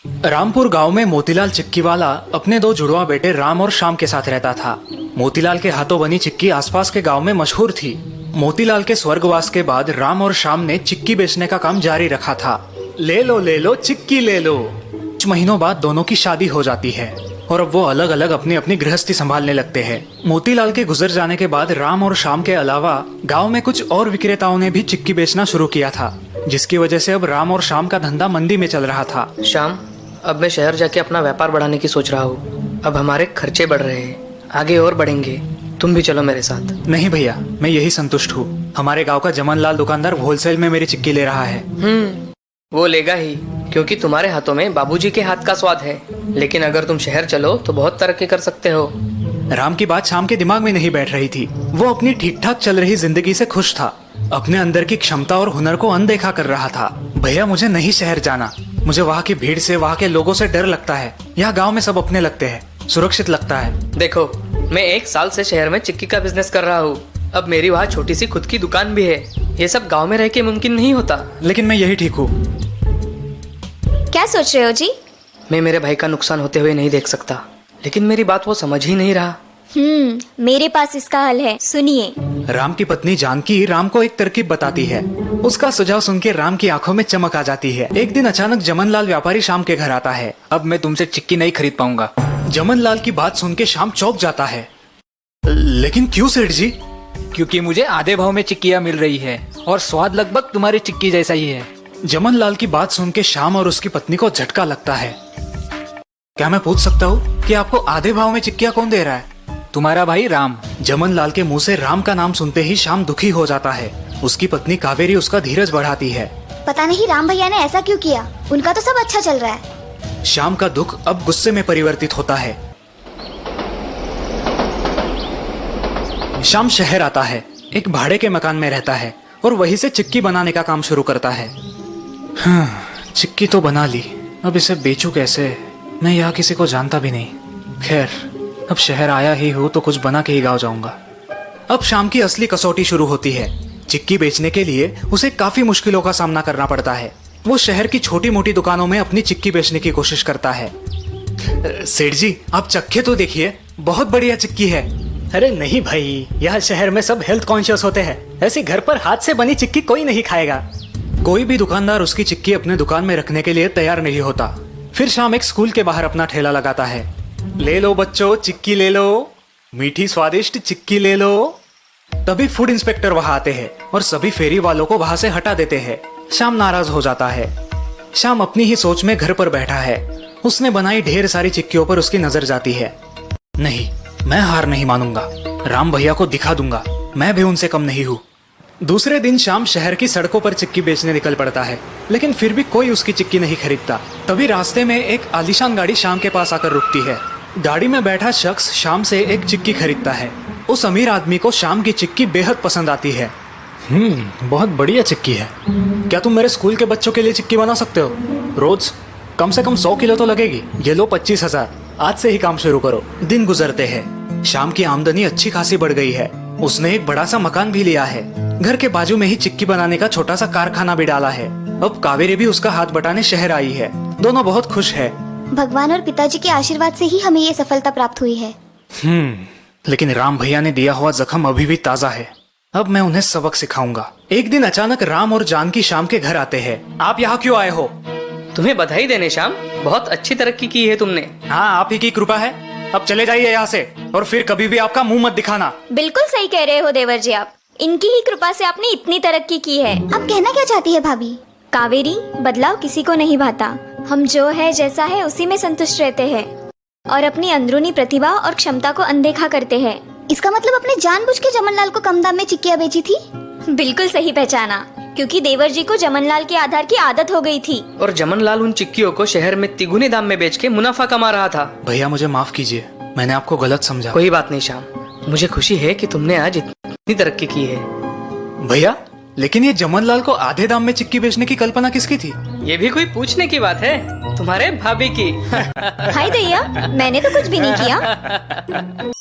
रामपुर गांव में मोतीलाल चिक्की वाला अपने दो जुड़वा बेटे राम और श्याम के साथ रहता था। मोतीलाल के हाथों बनी चिक्की आसपास के गांव में मशहूर थी। मोतीलाल के स्वर्गवास के बाद राम और श्याम ने चिक्की बेचने का काम जारी रखा था। ले लो चिक्की ले लो। कुछ महीनों बाद दोनों की शादी हो जाती है और अब वो अलग अलग अपनी अपनी गृहस्थी संभालने लगते हैं। मोतीलाल के गुजर जाने के बाद राम और श्याम के अलावा गांव में कुछ और विक्रेताओं ने भी चिक्की बेचना शुरू किया था, जिसकी वजह से अब राम और श्याम का धंधा मंदी में चल रहा था। श्याम, अब मैं शहर जाके अपना व्यापार बढ़ाने की सोच रहा हूँ। अब हमारे खर्चे बढ़ रहे हैं, आगे और बढ़ेंगे। तुम भी चलो मेरे साथ। नहीं भैया, मैं यही संतुष्ट हूँ। हमारे गांव का जमनलाल दुकानदार होलसेल में मेरी चिक्की ले रहा है। वो लेगा ही, क्योंकि तुम्हारे हाथों में बाबूजी के हाथ का स्वाद है। लेकिन अगर तुम शहर चलो तो बहुत तरक्की कर सकते हो। राम की बात श्याम के दिमाग में नहीं बैठ रही थी। वो अपनी ठीक ठाक चल रही जिंदगी से खुश था। अपने अंदर की क्षमता और हुनर को अनदेखा कर रहा था। भैया, मुझे नहीं शहर जाना। मुझे वहाँ की भीड़ से, वहाँ के लोगों से डर लगता है। यहाँ गांव में सब अपने लगते हैं, सुरक्षित लगता है। देखो, मैं 1 साल से शहर में चिक्की का बिजनेस कर रहा हूँ। अब मेरी वहाँ छोटी सी खुद की दुकान भी है। ये सब गाँव में रह के मुमकिन नहीं होता। लेकिन मैं यही ठीक हूँ। क्या सोच रहे हो जी? मैं मेरे भाई का नुकसान होते हुए नहीं देख सकता, लेकिन मेरी बात वो समझ ही नहीं रहा। मेरे पास इसका हल है, सुनिए। राम की पत्नी जानकी राम को एक तरकीब बताती है। उसका सुझाव सुन के राम की आंखों में चमक आ जाती है। एक दिन अचानक जमनलाल व्यापारी श्याम के घर आता है। अब मैं तुमसे चिक्की नहीं खरीद पाऊंगा। जमनलाल की बात सुन के श्याम चौंक जाता है। लेकिन क्यों सेठ जी? क्योंकि मुझे आधे भाव में चिक्कियाँ मिल रही है और स्वाद लगभग तुम्हारी चिक्की जैसा ही है। जमनलाल की बात सुन के श्याम और उसकी पत्नी को झटका लगता है। क्या मैं पूछ सकता हूँ कि आपको आधे भाव में चिक्कियाँ कौन दे रहा है? तुम्हारा भाई राम। जमनलाल के मुंह से राम का नाम सुनते ही श्याम दुखी हो जाता है। उसकी पत्नी कावेरी उसका धीरज बढ़ाती है। पता नहीं राम भैया ने ऐसा क्यों किया, उनका तो सब अच्छा चल रहा है। श्याम का दुख अब गुस्से में परिवर्तित होता है। श्याम शहर आता है, एक भाड़े के मकान में रहता है और वहीं से चिक्की बनाने का काम शुरू करता है। चिक्की तो बना ली, अब इसे बेचूं कैसे? मैं यहाँ किसी को जानता भी नहीं। खैर, अब शहर आया ही हूँ तो कुछ बना के ही गाँव जाऊंगा। अब शाम की असली कसौटी शुरू होती है। चिक्की बेचने के लिए उसे काफी मुश्किलों का सामना करना पड़ता है। वो शहर की छोटी मोटी दुकानों में अपनी चिक्की बेचने की कोशिश करता है। सेठ जी, आप चखे तो देखिए, बहुत बढ़िया चिक्की है। अरे नहीं भाई, यहाँ शहर में सब हेल्थ कॉन्शियस होते हैं। ऐसी घर पर हाथ से बनी चिक्की कोई नहीं खाएगा। कोई भी दुकानदार उसकी चिक्की अपने दुकान में रखने के लिए तैयार नहीं होता। फिर शाम एक स्कूल के बाहर अपना ठेला लगाता है। ले लो बच्चों, चिक्की ले लो, मीठी स्वादिष्ट चिक्की ले लो। तभी फूड इंस्पेक्टर वहां आते हैं और सभी फेरी वालों को वहां से हटा देते हैं। शाम नाराज हो जाता है। शाम अपनी ही सोच में घर पर बैठा है। उसने बनाई ढेर सारी चिक्कियों पर उसकी नजर जाती है। नहीं, मैं हार नहीं मानूंगा। राम भैया को दिखा दूंगा, मैं भी उनसे कम नहीं हूँ। दूसरे दिन शाम शहर की सड़कों पर चिक्की बेचने निकल पड़ता है, लेकिन फिर भी कोई उसकी चिक्की नहीं खरीदता। तभी रास्ते में एक आलीशान गाड़ी शाम के पास आकर रुकती है। गाड़ी में बैठा शख्स शाम से एक चिक्की खरीदता है। उस अमीर आदमी को शाम की चिक्की बेहद पसंद आती है। बहुत बढ़िया चिक्की है। क्या तुम मेरे स्कूल के बच्चों के लिए चिक्की बना सकते हो? रोज कम से कम 100 किलो तो लगेगी। ये लो 25,000, आज से ही काम शुरू करो। दिन गुजरते हैं। शाम की आमदनी अच्छी खासी बढ़ गई है। उसने एक बड़ा सा मकान भी लिया है। घर के बाजू में ही चिक्की बनाने का छोटा सा कारखाना भी डाला है। अब कावेरी भी उसका हाथ बटाने शहर आई है। दोनों बहुत खुश है। भगवान और पिताजी के आशीर्वाद से ही हमें ये सफलता प्राप्त हुई है। लेकिन राम भैया ने दिया हुआ जख्म अभी भी ताजा है। अब मैं उन्हें सबक सिखाऊंगा। एक दिन अचानक राम और जानकी शाम के घर आते हैं। आप यहाँ क्यों आए हो? तुम्हें बधाई देने श्याम, बहुत अच्छी तरक्की की है तुमने। हाँ, आप ही की कृपा है। अब चले जाइए यहाँ से और फिर कभी भी आपका मुंह मत दिखाना। बिल्कुल सही कह रहे हो देवर जी, आप। इनकी ही कृपा से आपने इतनी तरक्की की है। आप कहना क्या चाहती है भाभी? कावेरी, बदलाव किसी को नहीं भाता। हम जो है जैसा है उसी में संतुष्ट रहते हैं और अपनी अंदरूनी प्रतिभा और क्षमता को अनदेखा करते हैं। इसका मतलब आपने जानबूझ के जमनलाल को कम दाम में चिक्कियाँ बेची थी? बिल्कुल सही पहचाना, क्योंकि देवर जी को जमनलाल के आधार की आदत हो गई थी और जमनलाल उन चिक्कियों को शहर में तिगुने दाम में बेच के मुनाफा कमा रहा था। भैया, मुझे माफ कीजिए, मैंने आपको गलत समझा। कोई बात नहीं श्याम, मुझे खुशी है कि तुमने आज इतनी तरक्की की है। भैया, लेकिन ये जमनलाल को आधे दाम में चिक्की बेचने की कल्पना किसकी थी? ये भी कोई पूछने की बात है? तुम्हारे भाभी की। हाय दैया, मैंने तो कुछ भी नहीं किया।